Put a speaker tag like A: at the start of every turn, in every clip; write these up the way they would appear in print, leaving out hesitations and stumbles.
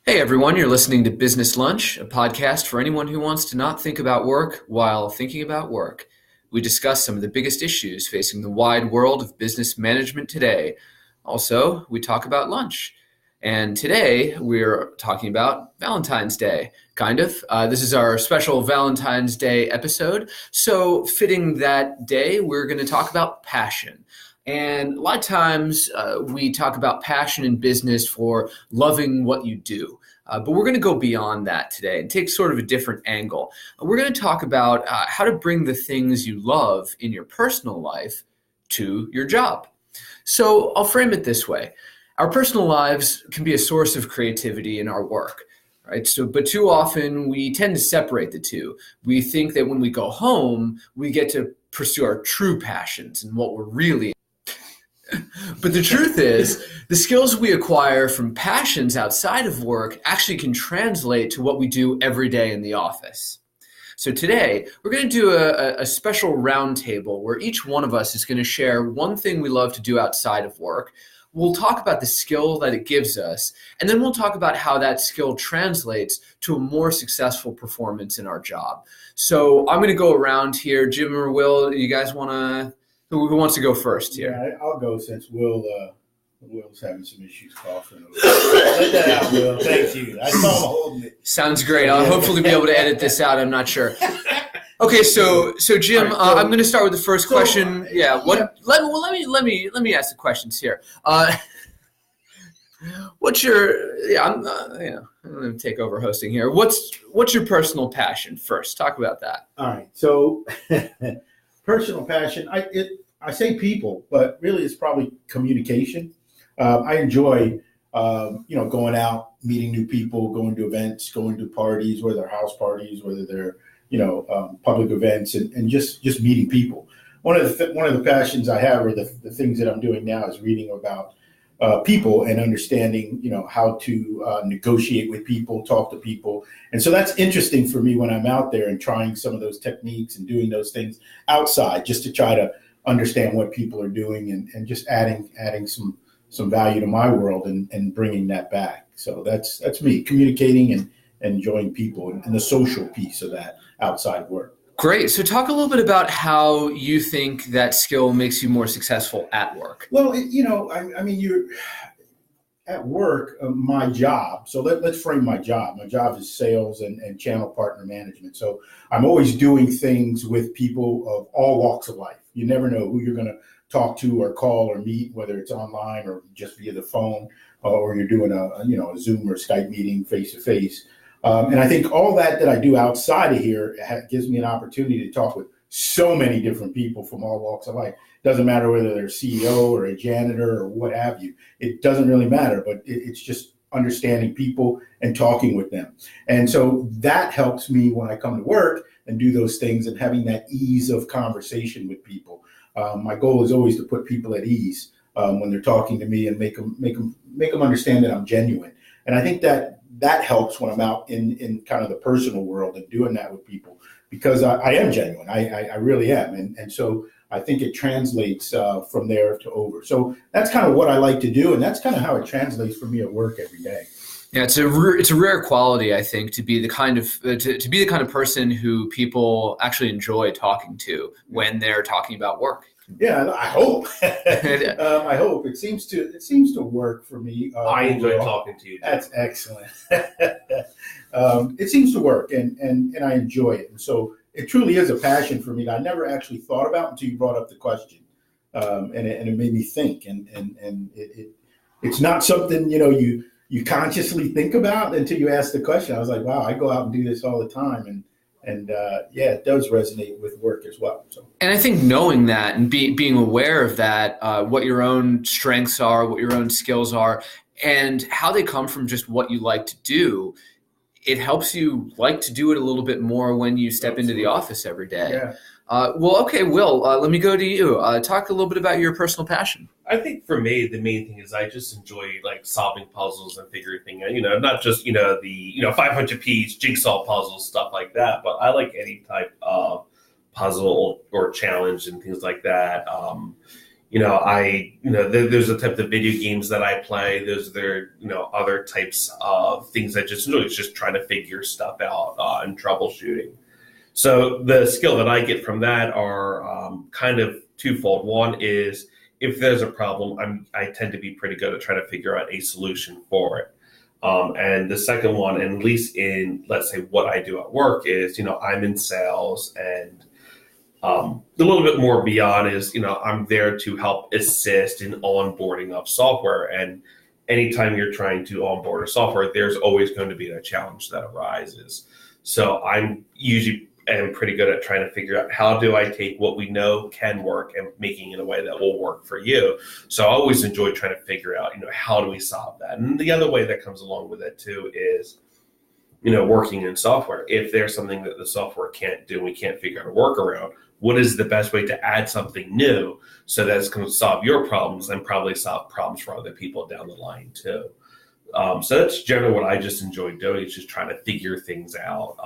A: Hey everyone, you're listening to Business Lunch, a podcast for anyone who wants to not think about work while thinking about work. We discuss some of the biggest issues facing the wide world of business management today. Also, we talk about lunch. And today we're talking about Valentine's Day, kind of. This is our special Valentine's Day episode. So, fitting that day, we're going to talk about passion. And a lot of times we talk about passion in business for loving what you do. But we're going to go beyond that today and take sort of a different angle. We're going to talk about how to bring the things you love in your personal life to your job. So I'll frame it this way. Our personal lives can be a source of creativity in our work. Right. But too often we tend to separate the two. We think that when we go home, we get to pursue our true passions and what we're really. But the truth is, the skills we acquire from passions outside of work actually can translate to what we do every day in the office. So today, we're going to do a special roundtable where each one of us is going to share one thing we love to do outside of work. We'll talk about the skill that it gives us, and then we'll talk about how that skill translates to a more successful performance in our job. So I'm going to go around here. Jim or Will, you guys want to... Who wants to go first here?
B: Yeah, I'll go since Will's having some issues coughing. Let that out, Will. Thank you. I saw him holding it.
A: Sounds great. I'll hopefully be able to edit this out. I'm not sure. Okay, so Jim, right, I'm going to start with the first question. Let me ask the questions here. What's your? Yeah, I'm going to take over hosting here. What's your personal passion first? Talk about that.
B: All right. So, personal passion. I say people, but really it's probably communication. I enjoy, going out, meeting new people, going to events, going to parties, whether they're house parties, whether they're, public events, and just meeting people. One of the passions I have, or the things that I'm doing now, is reading about people and understanding, how to negotiate with people, talk to people. And so that's interesting for me when I'm out there and trying some of those techniques and doing those things outside, just to try to understand what people are doing and just adding some value to my world and bringing that back. So that's me, communicating and enjoying people and the social piece of that outside work.
A: Great. So talk a little bit about how you think that skill makes you more successful at work.
B: Well, you're at work, my job. So let's frame my job. My job is sales and channel partner management. So I'm always doing things with people of all walks of life. You never know who you're going to talk to or call or meet, whether it's online or just via the phone, or you're doing a Zoom or Skype meeting face to face. And I think all that I do outside of here gives me an opportunity to talk with so many different people from all walks of life. Doesn't matter whether they're a CEO or a janitor or what have you. It doesn't really matter, but it's just understanding people and talking with them. And so that helps me when I come to work and do those things and having that ease of conversation with people. My goal is always to put people at ease when they're talking to me and make them understand that I'm genuine. And I think that helps when I'm out in kind of the personal world and doing that with people, because I am genuine. I really am. And so I think it translates from there to over. So that's kind of what I like to do. And that's kind of how it translates for me at work every day.
A: Yeah, it's a rare quality, I think, to be the kind of person who people actually enjoy talking to when they're talking about work.
B: Yeah, I hope. I hope it seems to work for me.
C: I enjoy talking to you.
B: That's excellent. It seems to work, and I enjoy it. And so it truly is a passion for me that I never actually thought about until you brought up the question, and it made me think. And it's not something you consciously think about until you ask the question. I was like, wow, I go out and do this all the time, and it does resonate with work as well. So.
A: And I think knowing that and being aware of that, what your own strengths are, what your own skills are, and how they come from just what you like to do, it helps you like to do it a little bit more when you step into the office every day. Yeah. Okay, Will, let me go to you. Talk a little bit about your personal passion.
C: I think for me, the main thing is I just enjoy solving puzzles and figuring things out, not just, the 500 piece jigsaw puzzles, stuff like that, but I like any type of puzzle or challenge and things like that. There's a type of video games that I play. Other types of things I just enjoy. It's just trying to figure stuff out and troubleshooting. So the skill that I get from that are kind of twofold. One is if there's a problem, I tend to be pretty good at trying to figure out a solution for it. And the second one, and at least in, let's say, what I do at work is, I'm in sales, and a little bit more beyond is, I'm there to help assist in onboarding of software. And anytime you're trying to onboard a software, there's always going to be a challenge that arises. So I'm usually pretty good at trying to figure out how do I take what we know can work and making it in a way that will work for you. So I always enjoy trying to figure out, how do we solve that? And the other way that comes along with it too is, working in software. If there's something that the software can't do, we can't figure out a workaround, what is the best way to add something new so that it's going to solve your problems and probably solve problems for other people down the line too. So that's generally what I just enjoy doing, is just trying to figure things out.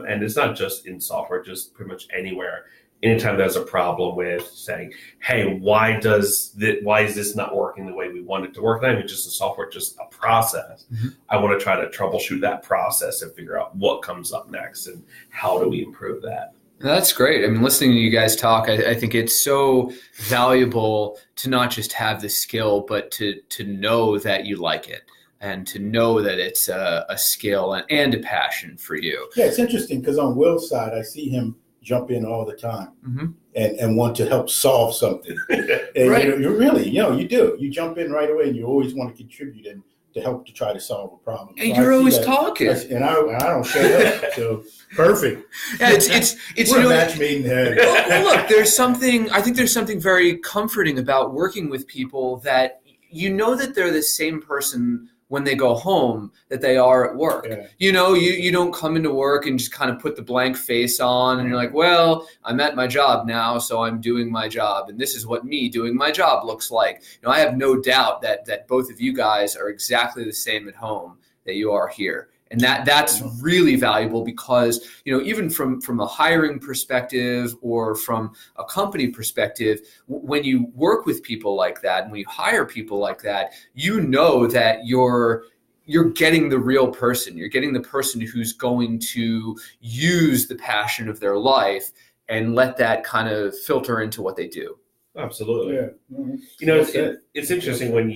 C: And it's not just in software, just pretty much anywhere. Anytime there's a problem with saying, hey, why is this not working the way we want it to work? Not even just the software, just a process. Mm-hmm. I want to try to troubleshoot that process and figure out what comes up next and how do we improve that.
A: That's great. I mean, listening to you guys talk, I think it's so valuable to not just have the skill, but to know that you like it and to know that it's a skill and a passion for you.
B: Yeah, it's interesting because on Will's side, I see him jump in all the time mm-hmm. and want to help solve something. And
A: right.
B: You really, you do. You jump in right away and you always want to contribute and to help to try to solve a problem.
A: And so you're always talking.
B: And I don't shut up. So perfect.
A: Yeah, it's
B: we're a match made in heaven.
A: Well, look, I think there's something very comforting about working with people that that they're the same person when they go home that they are at work. Yeah. You don't come into work and just kind of put the blank face on and you're like, well, I'm at my job now, so I'm doing my job. And this is what me doing my job looks like. I have no doubt that both of you guys are exactly the same at home that you are here. And that's really valuable because, even from a hiring perspective or from a company perspective, when you work with people like that and when you hire people like that, that you're getting the real person. You're getting the person who's going to use the passion of their life and let that kind of filter into what they do.
C: Absolutely. Yeah. Mm-hmm. It's interesting when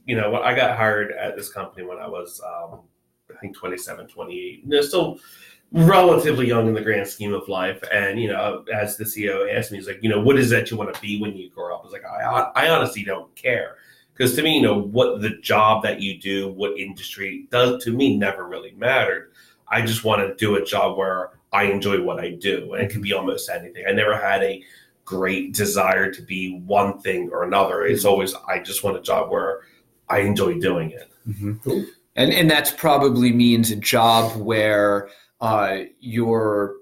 C: I got hired at this company when I was I think 27, 28. Still relatively young in the grand scheme of life. And, as the CEO asked me, he's like, what is that you want to be when you grow up? I was like, I honestly don't care. Because to me, what the job that you do, what industry does, to me, never really mattered. I just want to do a job where I enjoy what I do. And it can be almost anything. I never had a great desire to be one thing or another. It's always, I just want a job where I enjoy doing it.
A: Mm-hmm. Cool. And that's probably means a job where your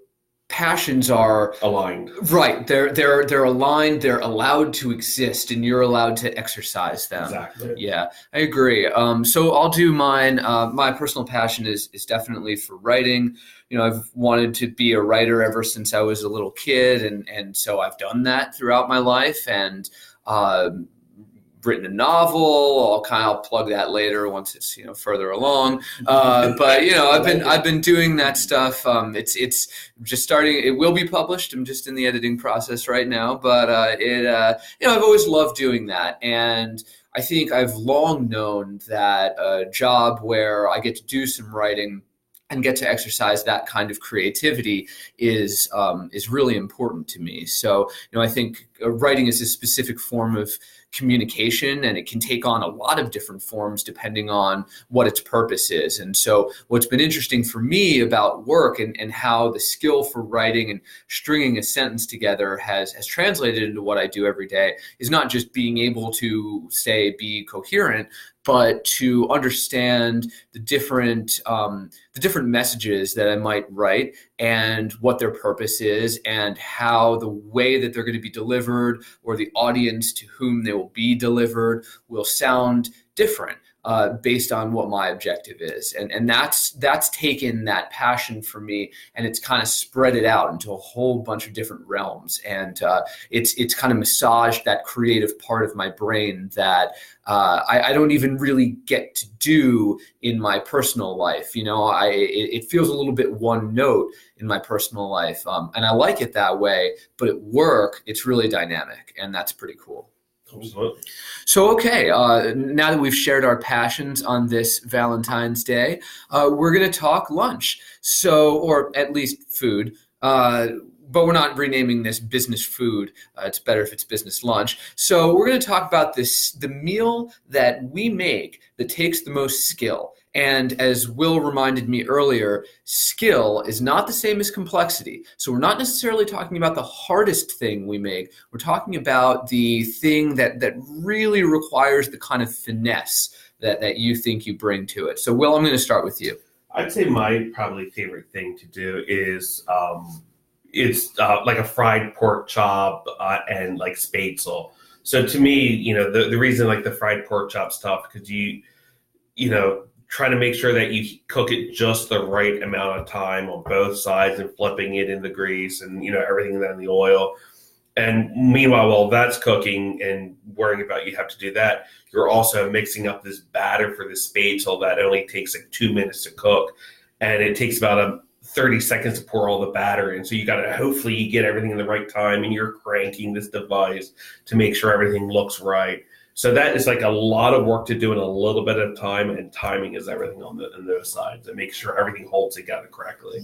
A: passions are
C: aligned.
A: Right. They're aligned. They're allowed to exist, and you're allowed to exercise them.
C: Exactly.
A: Yeah, I agree. So I'll do mine. My personal passion is definitely for writing. I've wanted to be a writer ever since I was a little kid, and so I've done that throughout my life, and written a novel. I'll plug that later once it's further along. But I've been doing that stuff. It's just starting. It will be published. I'm just in the editing process right now. But I've always loved doing that, and I think I've long known that a job where I get to do some writing and get to exercise that kind of creativity is really important to me. So I think writing is a specific form of communication, and it can take on a lot of different forms depending on what its purpose is. And so what's been interesting for me about work and how the skill for writing and stringing a sentence together has translated into what I do every day is not just being able to be coherent, but to understand the different messages that I might write and what their purpose is and how the way that they're going to be delivered or the audience to whom they will be delivered will sound different. based on what my objective is. And that's taken that passion for me, and it's kind of spread it out into a whole bunch of different realms. And it's kind of massaged that creative part of my brain that I don't even really get to do in my personal life. It feels a little bit one note in my personal life. And I like it that way, but at work, it's really dynamic, and that's pretty cool.
C: Absolutely.
A: So, okay, now that we've shared our passions on this Valentine's Day, we're going to talk lunch. Or at least food. But we're not renaming this business food. It's better if it's business lunch. So we're going to talk about the meal that we make that takes the most skill. And as Will reminded me earlier, skill is not the same as complexity. So we're not necessarily talking about the hardest thing we make. We're talking about the thing that really requires the kind of finesse that you think you bring to it. So Will, I'm going to start with you.
C: I'd say my probably favorite thing to do is it's like a fried pork chop and like spätzle. So to me, the reason like the fried pork chop's tough because you try to make sure that you cook it just the right amount of time on both sides and flipping it in the grease and everything in the oil. And meanwhile, while that's cooking and worrying about you have to do that, you're also mixing up this batter for the spätzle that only takes like 2 minutes to cook, and it takes about 30 seconds to pour all the batter in. So you got to hopefully you get everything in the right time, and you're cranking this device to make sure everything looks right. So that is like a lot of work to do in a little bit of time, and timing is everything on those sides, and make sure everything holds together correctly.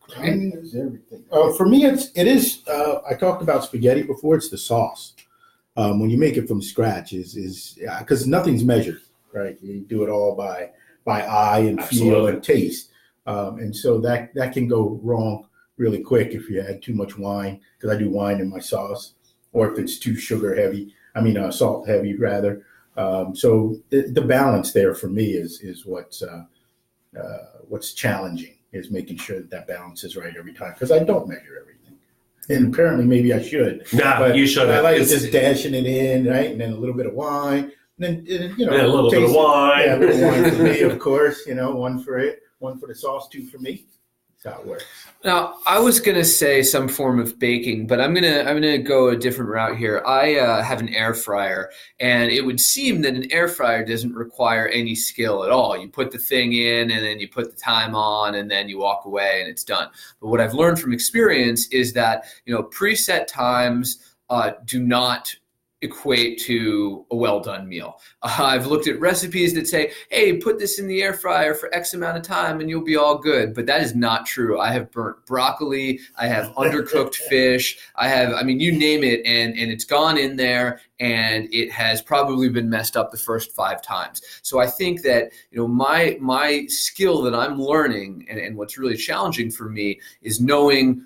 B: Timing is everything. For me, it is. I talked about spaghetti before. It's the sauce. When you make it from scratch, is because nothing's measured, right? You do it all by eye and feel and taste, and so that can go wrong really quick if you add too much wine. Because I do wine in my sauce, or if it's too salt heavy rather. So the balance there for me is what's challenging, is making sure that balance is right every time, because I don't measure everything. And apparently maybe I should.
C: No, you shouldn't.
B: I like just dashing it in, right? And then a little bit of wine. And then,
C: and a little bit of wine.
B: Yeah, a little wine for me, of course. One for it, one for the sauce, two for me. That's how it works.
A: Now, I was going to say some form of baking, but I'm gonna go a different route here. I have an air fryer, and it would seem that an air fryer doesn't require any skill at all. You put the thing in, and then you put the time on, and then you walk away, and it's done. But what I've learned from experience is that preset times do not equate to a well-done meal. I've looked at recipes that say, hey, put this in the air fryer for X amount of time and you'll be all good. But that is not true. I have burnt broccoli. I have undercooked fish. You name it, and it's gone in there, and it has probably been messed up the first 5 times. So I think that, my skill that I'm learning and what's really challenging for me is knowing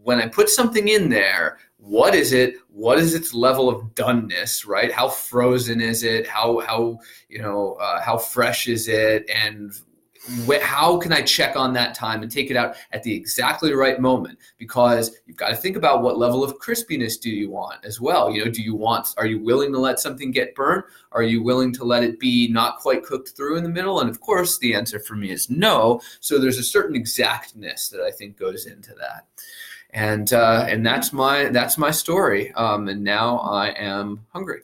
A: when I put something in there, what is it? What is its level of doneness, right? How frozen is it? How fresh is it? And how can I check on that time and take it out at the exactly right moment? Because you've got to think about what level of crispiness do you want as well. Are you willing to let something get burnt? Are you willing to let it be not quite cooked through in the middle? And of course, the answer for me is no. So there's a certain exactness that I think goes into that. And that's my story. And now I am hungry,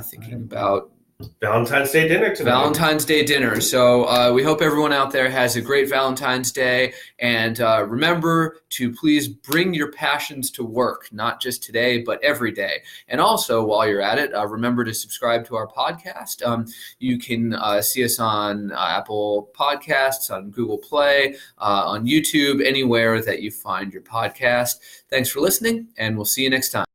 A: thinking about
C: Valentine's Day dinner tonight.
A: Valentine's Day dinner. So we hope everyone out there has a great Valentine's Day. And remember to please bring your passions to work, not just today, but every day. And also, while you're at it, remember to subscribe to our podcast. You can see us on Apple Podcasts, on Google Play, on YouTube, anywhere that you find your podcast. Thanks for listening, and we'll see you next time.